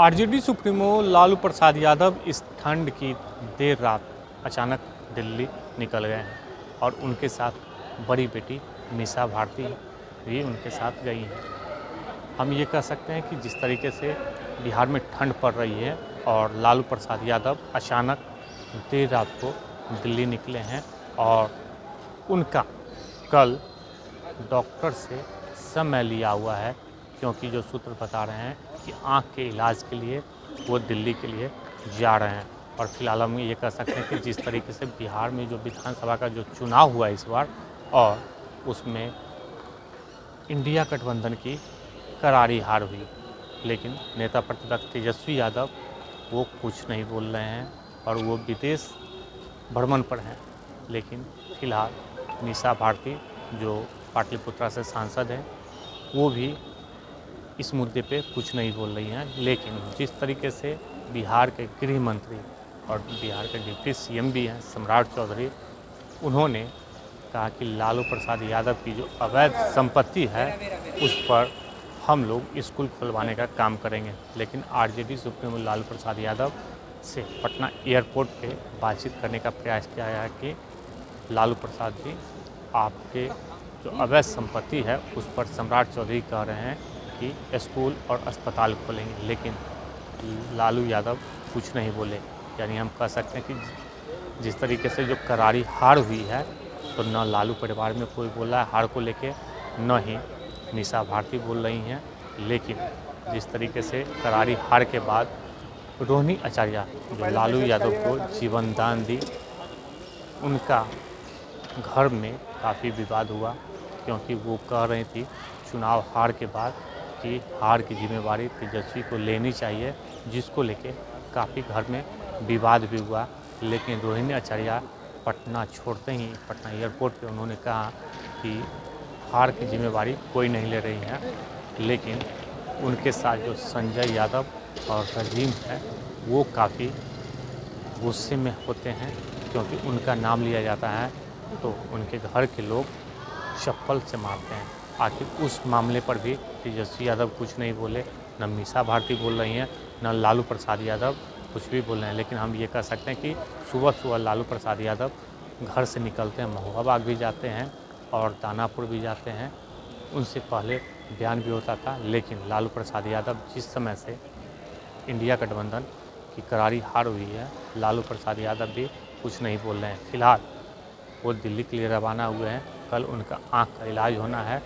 RJD supremo Lalu Prasad Yadav इस ठंड की देर रात अचानक दिल्ली निकल गए हैं और उनके साथ बड़ी बेटी मीसा भारती भी उनके साथ गई हैं। हम ये कह सकते हैं कि जिस तरीके से बिहार में ठंड पड़ रही है और लालू प्रसाद यादव अचानक देर रात को दिल्ली निकले हैं और उनका कल डॉक्टर से समय लिया हुआ है, क्योंकि जो सूत्र बता रहे हैं कि आँख के इलाज के लिए वो दिल्ली के लिए जा रहे हैं। और फिलहाल हम ये कह सकते हैं कि जिस तरीके से बिहार में जो विधानसभा का जो चुनाव हुआ इस बार, और उसमें इंडिया गठबंधन की करारी हार हुई, लेकिन नेता प्रतिपक्ष तेजस्वी यादव वो कुछ नहीं बोल रहे हैं और वो विदेश भ्रमण पर हैं। लेकिन फिलहाल मीसा भारती जो पाटलिपुत्रा से सांसद हैं, वो भी इस मुद्दे पे कुछ नहीं बोल रही हैं। लेकिन जिस तरीके से बिहार के गृह मंत्री और बिहार के डिप्टी सीएम भी हैं सम्राट चौधरी, उन्होंने कहा कि लालू प्रसाद यादव की जो अवैध संपत्ति है उस पर हम लोग स्कूल खुलवाने का काम करेंगे। लेकिन आरजेडी सुप्रीमो लालू प्रसाद यादव से पटना एयरपोर्ट पे बातचीत करने का प्रयास किया है कि लालू प्रसाद जी, आपके जो अवैध संपत्ति है उस पर सम्राट चौधरी कह रहे हैं कि स्कूल और अस्पताल खोलेंगे, लेकिन लालू यादव कुछ नहीं बोले। यानी हम कह सकते हैं कि जिस तरीके से जो करारी हार हुई है, तो न लालू परिवार में कोई बोला है हार को लेके, न ही मीसा भारती बोल रही हैं। लेकिन जिस तरीके से करारी हार के बाद रोहिणी आचार्य जो लालू यादव को जीवन दान दी, उनका घर में काफ़ी विवाद हुआ, क्योंकि वो कह रही थी चुनाव हार के बाद कि हार की जिम्मेवारी तेजस्वी को लेनी चाहिए, जिसको लेके काफ़ी घर में विवाद भी हुआ। लेकिन रोहिणी आचार्य पटना छोड़ते ही पटना एयरपोर्ट पे उन्होंने कहा कि हार की जिम्मेवारी कोई नहीं ले रही है। लेकिन उनके साथ जो संजय यादव और रजीम है, वो काफ़ी गुस्से में होते हैं, क्योंकि उनका नाम लिया जाता है तो उनके घर के लोग चप्पल से मारते हैं। आखिर उस मामले पर भी तेजस्वी यादव कुछ नहीं बोले, न मीसा भारती बोल रही हैं, न लालू प्रसाद यादव कुछ भी बोल रहे हैं। लेकिन हम ये कह सकते हैं कि सुबह सुबह लालू प्रसाद यादव घर से निकलते हैं, महुआ बाग भी जाते हैं और दानापुर भी जाते हैं। उनसे पहले बयान भी होता था, लेकिन लालू प्रसाद यादव जिस समय से इंडिया गठबंधन की करारी हार हुई है, लालू प्रसाद यादव भी कुछ नहीं बोल रहे हैं। फिलहाल वो दिल्ली के लिए रवाना हुए हैं। कल उनका आँख का इलाज होना है,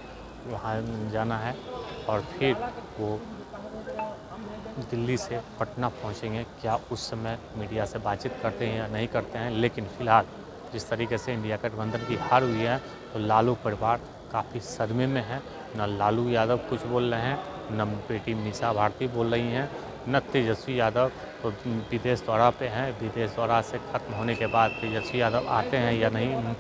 वहाँ जाना है और फिर वो दिल्ली से पटना पहुँचेंगे। क्या उस समय मीडिया से बातचीत करते हैं या नहीं करते हैं, लेकिन फ़िलहाल जिस तरीके से इंडिया गठबंधन की हार हुई है, तो लालू परिवार काफ़ी सदमे में है। न लालू यादव कुछ बोल रहे हैं, न बेटी मीसा भारती बोल रही हैं, न तेजस्वी यादव तो विदेश दौरा पे हैं। विदेश दौरा से ख़त्म होने के बाद तेजस्वी यादव आते हैं या नहीं,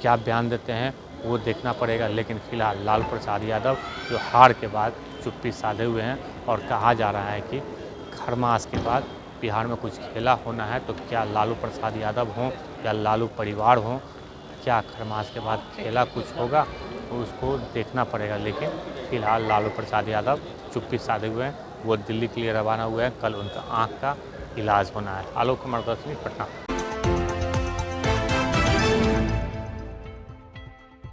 क्या बयान देते हैं वो देखना पड़ेगा। लेकिन फ़िलहाल लालू प्रसाद यादव जो हार के बाद चुप्पी साधे हुए हैं और कहा जा रहा है कि खरमास के बाद बिहार में कुछ खेला होना है, तो क्या लालू प्रसाद यादव हों या लालू परिवार हों, क्या खरमास के बाद खेला कुछ होगा तो उसको देखना पड़ेगा। लेकिन फ़िलहाल लालू प्रसाद यादव चुप्पी साधे हुए हैं, वो दिल्ली के लिए रवाना हुए हैं। कल उनका आँख का इलाज होना है। आलोक कुमार दर्शनी, पटना।